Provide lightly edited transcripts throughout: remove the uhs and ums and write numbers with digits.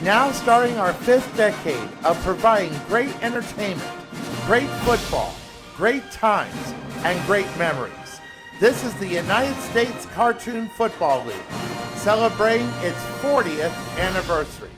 Now starting our 5th decade of providing great entertainment, great football, great times, and great memories. This is the United States Cartoon Football League, celebrating its 40th anniversary.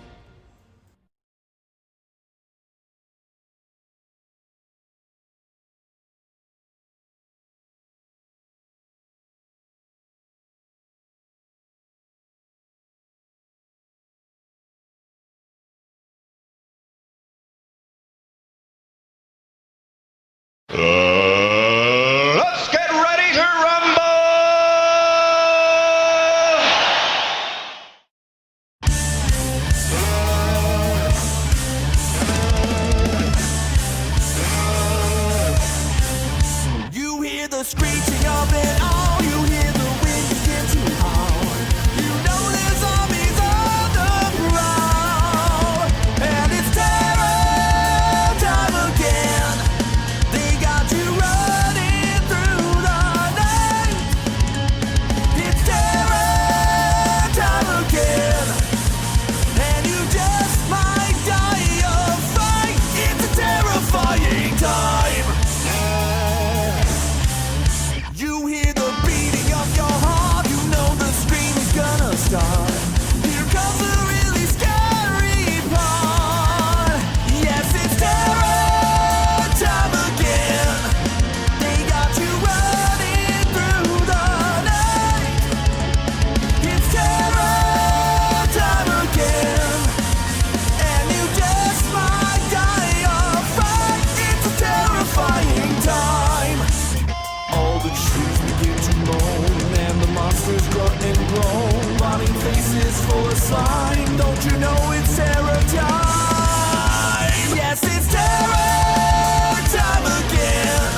Let's get ready to rumble! You hear the screeching of it all, you hear the wind begin to howl. You know there's armies on the prowl, and it's terror time again. They got you running through the night. It's terror time again, and you just might die of fright. It's a terrifying time. You hear the beating of your heart, you know the scream is gonna start. Here comes the really scary part. Yes, it's terror time again. They got you running through the night. It's terror time again, and you just might die of fright. It's a terrifying time. All the trees begin to moan, and the monsters grunt and groan, rotting faces full of slime. Don't you know it's terror time? Yes, it's terror time again.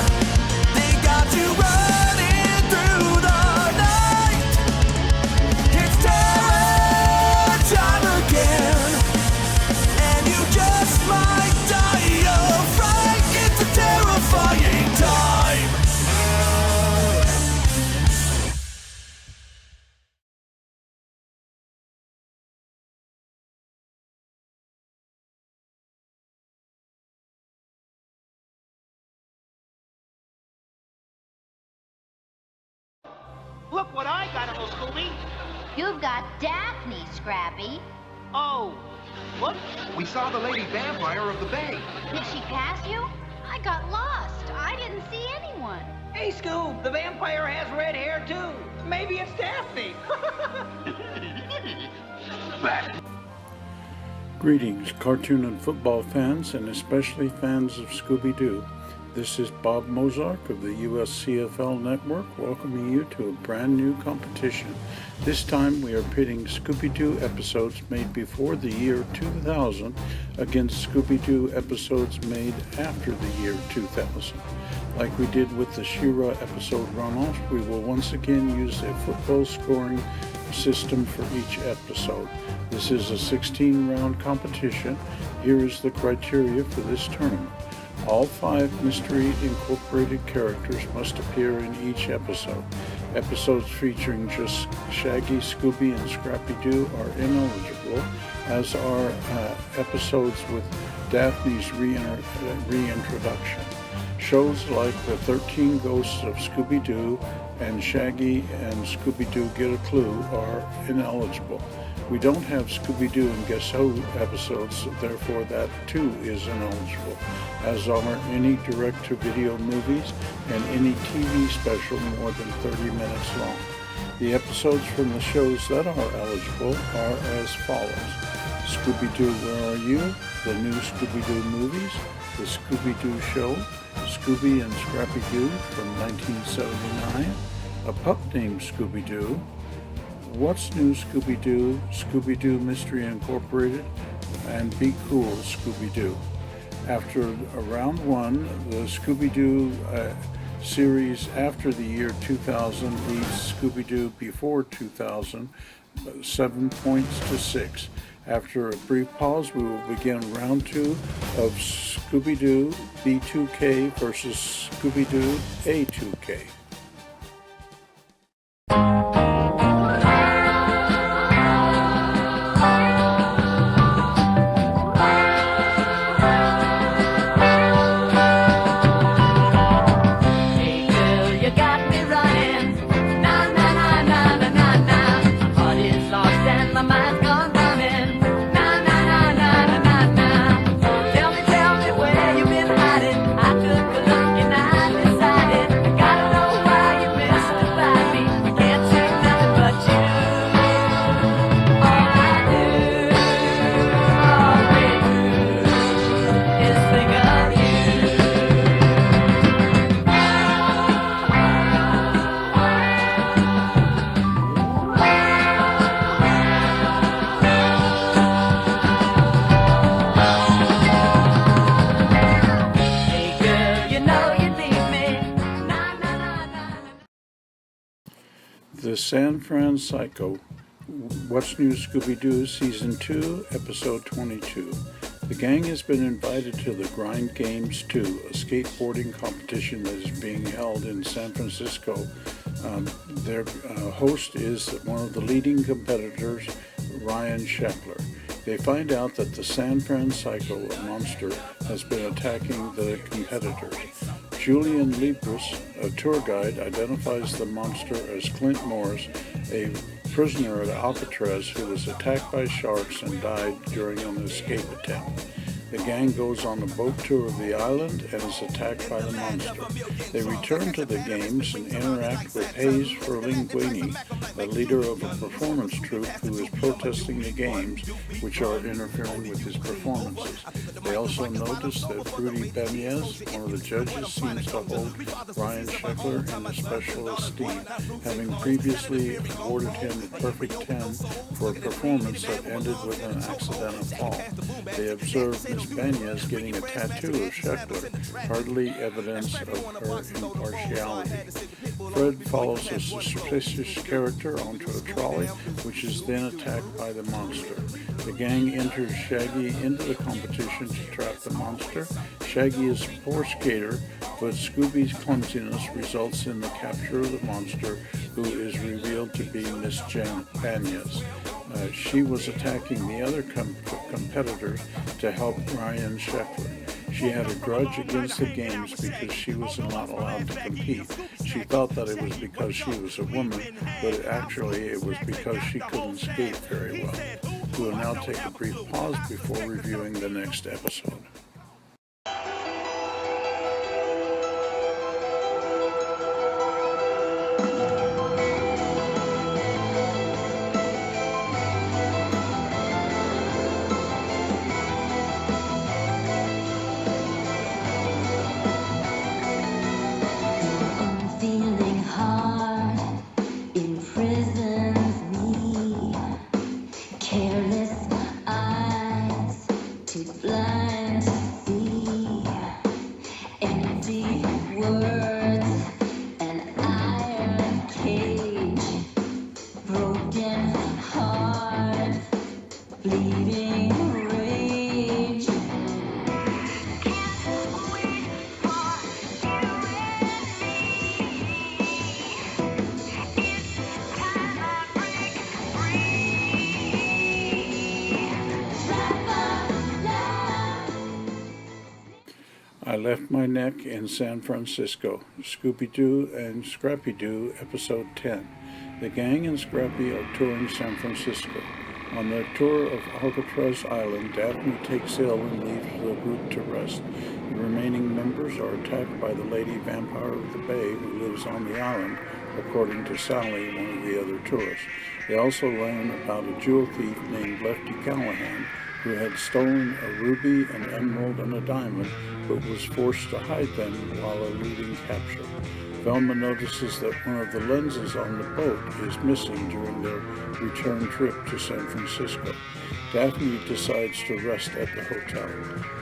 They got you running through the night. It's terror time again, and you just might die of fright. It's a terrifying time. Look what I got, Uncle Scooby. You've got Daphne, Scrappy. Oh, what? We saw the lady vampire of the bay. Did she pass you? I got lost. I didn't see anyone. Hey, Scoob, the vampire has red hair, too. Maybe it's Daphne. Greetings, cartoon and football fans, and especially fans of Scooby-Doo. This is Bob Mozark of the USCFL Network welcoming you to a brand new competition. This time we are pitting Scooby-Doo episodes made before the year 2000 against Scooby-Doo episodes made after the year 2000. Like we did with the She-Ra episode runoff, we will once again use a football scoring system for each episode. This is a 16-round competition. Here is the criteria for this tournament. All 5 Mystery Incorporated characters must appear in each episode. Episodes featuring just Shaggy, Scooby, and Scrappy-Doo are ineligible, as are episodes with Daphne's reintroduction. Shows like The 13 Ghosts of Scooby-Doo and Shaggy and Scooby-Doo Get a Clue are ineligible. We don't have Scooby-Doo and Guess Who episodes, therefore that too is ineligible, as are any direct-to-video movies and any TV special more than 30 minutes long. The episodes from the shows that are eligible are as follows: Scooby-Doo, Where Are You?, the new Scooby-Doo movies, The Scooby-Doo Show, Scooby and Scrappy-Doo from 1979, A Pup Named Scooby-Doo, What's New Scooby-Doo, Scooby-Doo Mystery Incorporated, and Be Cool Scooby-Doo. After round 1, the Scooby-Doo series after the year 2000 leads Scooby-Doo before 2000 7 points to 6. After a brief pause, we will begin round 2 of Scooby-Doo B2K versus Scooby-Doo A2K. The San Fran Psycho, What's New Scooby-Doo, Season 2, Episode 22. The gang has been invited to the Grind Games 2, a skateboarding competition that is being held in San Francisco. Their host is one of the leading competitors, Ryan Sheckler. They find out that the San Fran Psycho, a monster, has been attacking the competitors. Julian Libris, a tour guide, identifies the monster as Clint Morris, a prisoner at Alcatraz who was attacked by sharks and died during an escape attempt. The gang goes on a boat tour of the island and is attacked by the monster. They return to the games and interact with Hayes Ferlinguini, a leader of a performance troupe who is protesting the games, which are interfering with his performances. They also notice that Rudy Benez, one of the judges, seems to hold Ryan Sheckler in a special esteem, having previously awarded him the perfect 10 for a performance that ended with an accidental fall. They observe Ms. Benez getting a tattoo of Sheckler, hardly evidence of her impartiality. Fred follows a suspicious character onto a trolley, which is then attacked by the monster. The gang enters Shaggy into the competition to trap the monster. Shaggy is a poor skater, but Scooby's clumsiness results in the capture of the monster, who is revealed to be Miss Jen Benez. She was attacking the other competitors to help Ryan Sheckler. She had a grudge against the games because she was not allowed to compete. She thought that it was because she was a woman, but actually it was because she couldn't skate very well. We will now take a brief pause before reviewing the next episode. I Left My Neck in San Francisco, Scooby-Doo and Scrappy-Doo, Episode 10. The gang and Scrappy are touring San Francisco. On their tour of Alcatraz Island, Daphne takes ill and leaves the group to rest. The remaining members are attacked by the lady vampire of the bay who lives on the island, according to Sally, one of the other tourists. They also learn about a jewel thief named Lefty Callahan, who had stolen a ruby, an emerald, and a diamond, but was forced to hide them while eluding capture. Velma notices that one of the lenses on the boat is missing during their return trip to San Francisco. Daphne decides to rest at the hotel.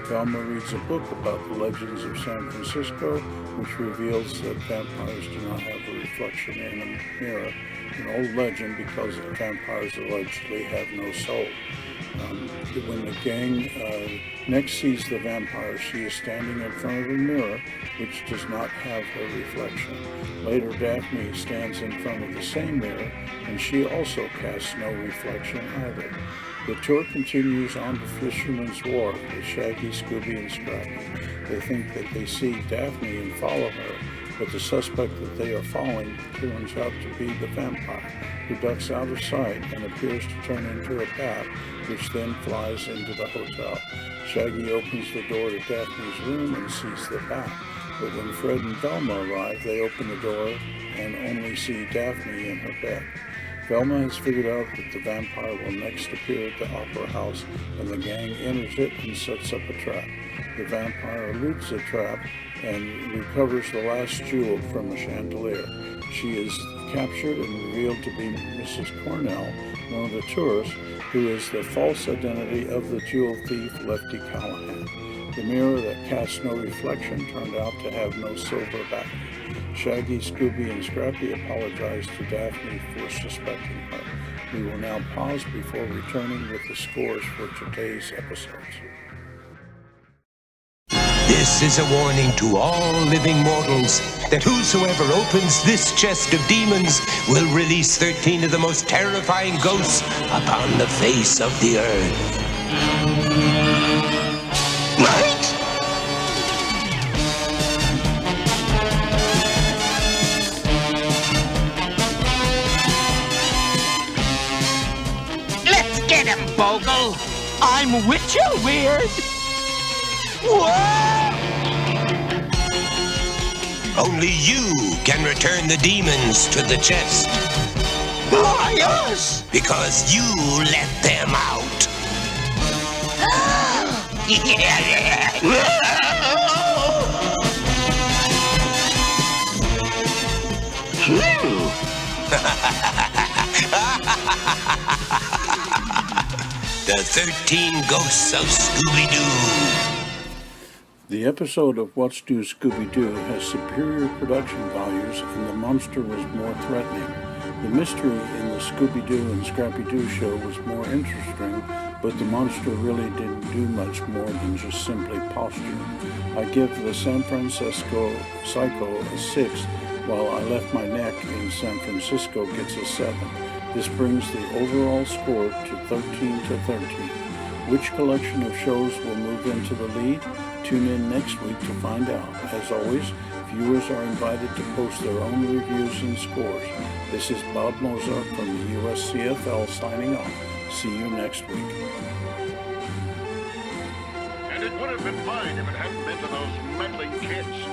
Velma reads a book about the legends of San Francisco, which reveals that vampires do not have a reflection in a mirror, an old legend because the vampires allegedly have no soul. When the gang next sees the vampire, she is standing in front of a mirror which does not have her reflection. Later, Daphne stands in front of the same mirror, and she also casts no reflection either. The tour continues on to Fisherman's Wharf with Shaggy, Scooby, and Scrappy. They think that they see Daphne and follow her, but the suspect that they are following turns out to be the vampire, who ducks out of sight and appears to turn into a bat, which then flies into the hotel. Shaggy opens the door to Daphne's room and sees the bat, but when Fred and Velma arrive, they open the door and only see Daphne in her bed. Velma has figured out that the vampire will next appear at the Opera House, and the gang enters it and sets up a trap. The vampire eludes the trap and recovers the last jewel from the chandelier. She is captured and revealed to be Mrs. Cornell, one of the tourists, who is the false identity of the jewel thief Lefty Callahan. The mirror that casts no reflection turned out to have no silver backing. Shaggy, Scooby, and Scrappy apologize to Daphne for suspecting her. We will now pause before returning with the scores for today's episodes. This is a warning to all living mortals that whosoever opens this chest of demons will release 13 of the most terrifying ghosts upon the face of the earth. Right? Let's get him, Bogle! I'm with you, Weird! Whoa! Only you can return the demons to the chest. Why us? Because you let them out. The 13 Ghosts of Scooby-Doo. The episode of What's Do Scooby-Doo has superior production values and the monster was more threatening. The mystery in the Scooby-Doo and Scrappy-Doo show was more interesting, but the monster really didn't do much more than just simply posture. I give the San Francisco Psycho a 6, while I Left My Neck in San Francisco gets a 7. This brings the overall score to 13-13. Which collection of shows will move into the lead? Tune in next week to find out. As always, viewers are invited to post their own reviews and scores. This is Bob Mozart from the USCFL signing off. See you next week. And it would have been fine if it hadn't been to those meddling kids.